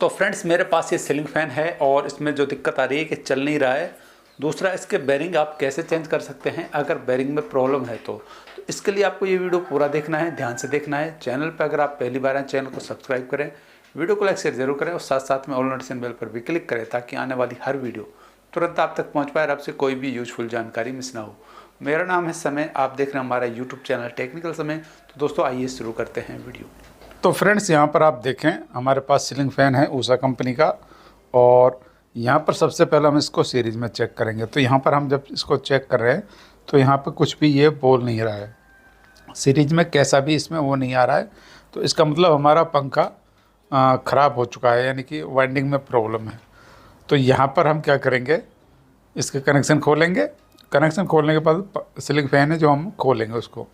तो फ्रेंड्स मेरे पास ये सीलिंग फ़ैन है और इसमें जो दिक्कत आ रही है कि चल नहीं रहा है। दूसरा, इसके बेरिंग आप कैसे चेंज कर सकते हैं अगर बेरिंग में प्रॉब्लम है तो इसके लिए आपको ये वीडियो पूरा देखना है, ध्यान से देखना है। चैनल पर अगर आप पहली बार हैं चैनल को सब्सक्राइब करें, वीडियो को लाइक शेयर जरूर करें और साथ साथ में ऑल नोटिफिकेशन बेल पर भी क्लिक करें ताकि आने वाली हर वीडियो तुरंत आप तक पहुँच पाए और आपसे कोई भी यूजफुल जानकारी मिस ना हो। मेरा नाम है समय, आप देख रहे हैं हमारा यूट्यूब चैनल टेक्निकल समय। तो दोस्तों आइए शुरू करते हैं वीडियो। तो फ्रेंड्स यहाँ पर आप देखें हमारे पास सीलिंग फ़ैन है ऊषा कंपनी का, और यहाँ पर सबसे पहले हम इसको सीरीज़ में चेक करेंगे। तो यहाँ पर हम जब इसको चेक कर रहे हैं तो यहाँ पर कुछ भी ये बोल नहीं रहा है, सीरीज में कैसा भी इसमें वो नहीं आ रहा है। तो इसका मतलब हमारा पंखा ख़राब हो चुका है, यानी कि वाइंडिंग में प्रॉब्लम है। तो यहाँ पर हम क्या करेंगे, इसके कनेक्शन खोलेंगे। कनेक्शन खोलने के बाद सीलिंग फ़ैन है जो हम खोलेंगे उसको,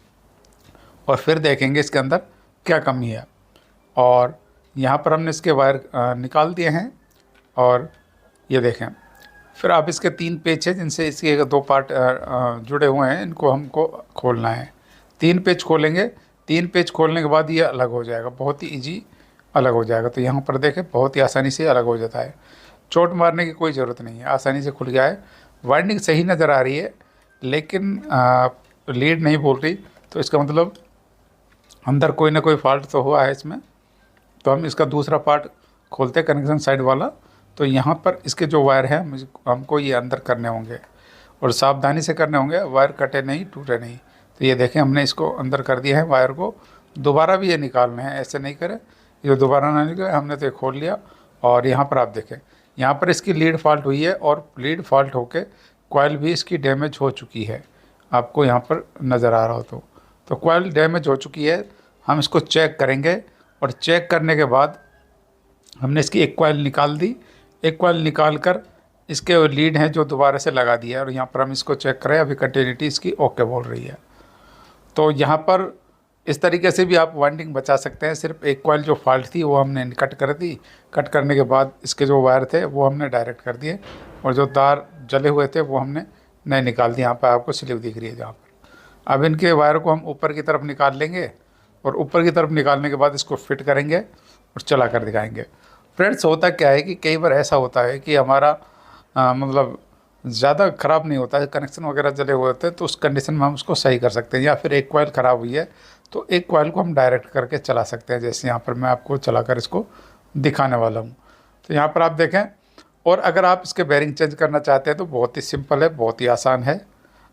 और फिर देखेंगे इसके अंदर क्या कमी है। और यहाँ पर हमने इसके वायर निकाल दिए हैं, और ये देखें। फिर आप इसके 3 पेच हैं जिनसे इसके 2 पार्ट जुड़े हुए हैं, इनको हमको खोलना है। 3 पेच खोलेंगे। 3 पेच खोलने के बाद ये अलग हो जाएगा, बहुत ही ईजी अलग हो जाएगा। तो यहाँ पर देखें बहुत ही आसानी से अलग हो जाता है, चोट मारने की कोई ज़रूरत नहीं है, आसानी से खुल गया है। वाइंडिंग सही नज़र आ रही है लेकिन लीड नहीं बोल रही, तो इसका मतलब अंदर कोई ना कोई फॉल्ट तो हुआ है इसमें। तो हम इसका दूसरा पार्ट खोलते हैं, कनेक्शन साइड वाला। तो यहाँ पर इसके जो वायर हैं हमको ये अंदर करने होंगे, और सावधानी से करने होंगे, वायर कटे नहीं, टूटे नहीं। तो ये देखें हमने इसको अंदर कर दिया है वायर को। दोबारा भी ये निकालने हैं, ऐसे नहीं करें ये दोबारा ना निकले। हमने तो ये खोल लिया, और यहाँ पर आप देखें यहाँ पर इसकी लीड फॉल्ट हुई है, और लीड फॉल्ट होकर कॉइल भी इसकी डैमेज हो चुकी है, आपको यहाँ पर नज़र आ रहा हो तो कॉइल डैमेज हो चुकी है। हम इसको चेक करेंगे, और चेक करने के बाद हमने इसकी एक कॉइल निकाल दी। एक कॉइल निकाल कर इसके लीड हैं जो दोबारा से लगा दिया है, और यहाँ पर हम इसको चेक करें, अभी कंटिन्यूटी इसकी ओके बोल रही है। तो यहाँ पर इस तरीके से भी आप वाइंडिंग बचा सकते हैं। सिर्फ एक कॉइल जो फॉल्ट थी वो हमने कट कर दी। कट करने के बाद इसके जो वायर थे वो हमने डायरेक्ट कर दिए, और जो तार जले हुए थे वो हमने नहीं निकाल दिए। यहाँ पर आपको स्लिप दिख रही है जहाँ पर। अब इनके वायर को हम ऊपर की तरफ निकाल लेंगे, और ऊपर की तरफ निकालने के बाद इसको फिट करेंगे और चला कर दिखाएंगे। फ्रेंड्स होता क्या है कि कई बार ऐसा होता है कि हमारा मतलब ज़्यादा ख़राब नहीं होता है, कनेक्शन वगैरह जले हुए होते हैं, तो उस कंडीशन में हम उसको सही कर सकते हैं। या फिर एक कॉइल ख़राब हुई है तो एक कॉइल को हम डायरेक्ट करके चला सकते हैं, जैसे यहाँ पर मैं आपको चला कर इसको दिखाने वाला हूँ। तो यहाँ पर आप देखें। और अगर आप इसके बेरिंग चेंज करना चाहते हैं तो बहुत ही सिंपल है, बहुत ही आसान है।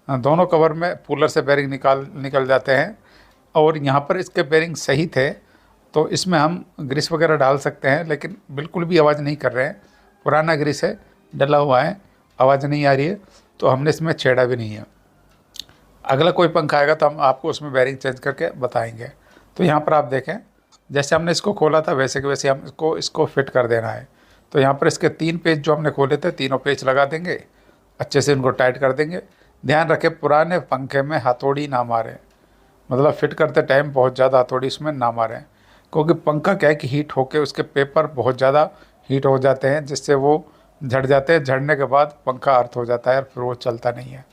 दोनों कवर में पुलर से बेरिंग निकल जाते हैं, और यहाँ पर इसके बेरिंग सही थे तो इसमें हम ग्रीस वगैरह डाल सकते हैं, लेकिन बिल्कुल भी आवाज़ नहीं कर रहे हैं। पुराना ग्रीस है, डला हुआ है, आवाज़ नहीं आ रही है, तो हमने इसमें छेड़ा भी नहीं है। अगला कोई पंखा आएगा तो हम आपको उसमें बेरिंग चेंज करके बताएंगे। तो यहाँ पर आप देखें, जैसे हमने इसको खोला था वैसे के वैसे हम इसको फिट कर देना है। तो यहाँ पर इसके 3 पेच जो हमने खोले थे, तीनों पेच लगा देंगे, अच्छे से इनको टाइट कर देंगे। ध्यान रखें पुराने पंखे में हथौड़ी ना मारें, मतलब फिट करते टाइम बहुत ज़्यादा हथौड़ी इसमें ना मारें, क्योंकि पंखा क्या है कि हीट होकर उसके पेपर बहुत ज़्यादा हीट हो जाते हैं, जिससे वो झड़ जाते हैं। झड़ने के बाद पंखा अर्थ हो जाता है और फिर वो चलता नहीं है।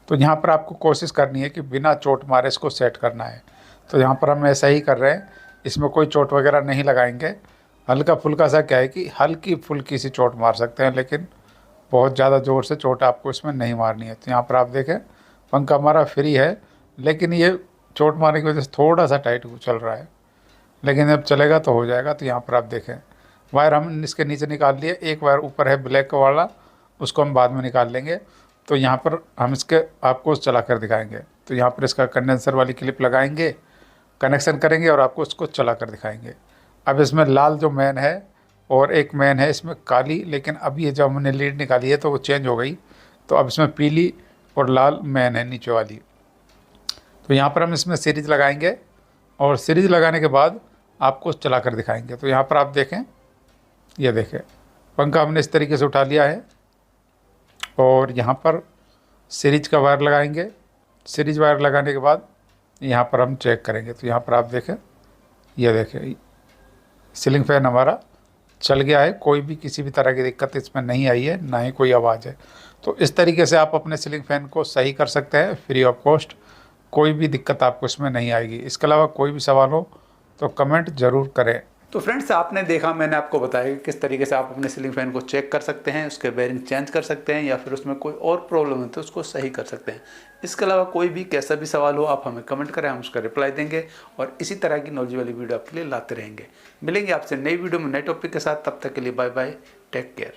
तो यहाँ पर आपको कोशिश करनी है कि बिना चोट मारे इसको सेट करना है। तो यहाँ पर हम ऐसा ही कर रहे हैं, इसमें कोई चोट वगैरह नहीं लगाएंगे। हल्का फुल्का सा क्या है कि हल्की फुल्की सी चोट मार सकते हैं, लेकिन बहुत ज़्यादा ज़ोर से चोट आपको इसमें नहीं मारनी है। तो यहाँ पर आप देखें पंखा हमारा फ्री है, लेकिन ये चोट मारने की वजह से थोड़ा सा टाइट चल रहा है, लेकिन जब चलेगा तो हो जाएगा। तो यहाँ पर आप देखें वायर हम इसके नीचे निकाल लिए, एक वायर ऊपर है ब्लैक वाला, उसको हम बाद में निकाल लेंगे। तो यहाँ पर हम इसके आपको चला कर दिखाएंगे। तो यहाँ पर इसका कंडेंसर वाली क्लिप लगाएंगे, कनेक्शन करेंगे और आपको इसको चला कर दिखाएंगे। अब इसमें लाल जो मैन है और एक मैन है इसमें काली, लेकिन अब ये जब हमने लीड निकाली है तो वो चेंज हो गई, तो अब इसमें पीली और लाल मैन है नीचे वाली। तो यहाँ पर हम इसमें सीरीज लगाएंगे, और सीरीज लगाने के बाद आपको चला कर दिखाएंगे। तो यहाँ पर आप देखें, ये देखें पंखा हमने इस तरीके से उठा लिया है, और यहाँ पर सीरीज का वायर लगाएंगे। सीरीज वायर लगाने के बाद यहाँ पर हम चेक करेंगे। तो यहाँ पर आप देखें, ये देखें सीलिंग फैन हमारा चल गया है, कोई भी किसी भी तरह की दिक्कत इसमें नहीं आई है, ना ही कोई आवाज़ है। तो इस तरीके से आप अपने सीलिंग फैन को सही कर सकते हैं फ्री ऑफ कॉस्ट, कोई भी दिक्कत आपको इसमें नहीं आएगी। इसके अलावा कोई भी सवाल हो तो कमेंट ज़रूर करें। तो फ्रेंड्स आपने देखा, मैंने आपको बताया कि किस तरीके से आप अपने सीलिंग फैन को चेक कर सकते हैं, उसके बेरिंग चेंज कर सकते हैं या फिर उसमें कोई और प्रॉब्लम है तो उसको सही कर सकते हैं। इसके अलावा कोई भी कैसा भी सवाल हो आप हमें कमेंट करें, हम उसका रिप्लाई देंगे और इसी तरह की नॉलेज वाली वीडियो आपके लिए लाते रहेंगे। मिलेंगे आपसे नई वीडियो में नए टॉपिक के साथ, तब तक के लिए बाय बाय, टेक केयर।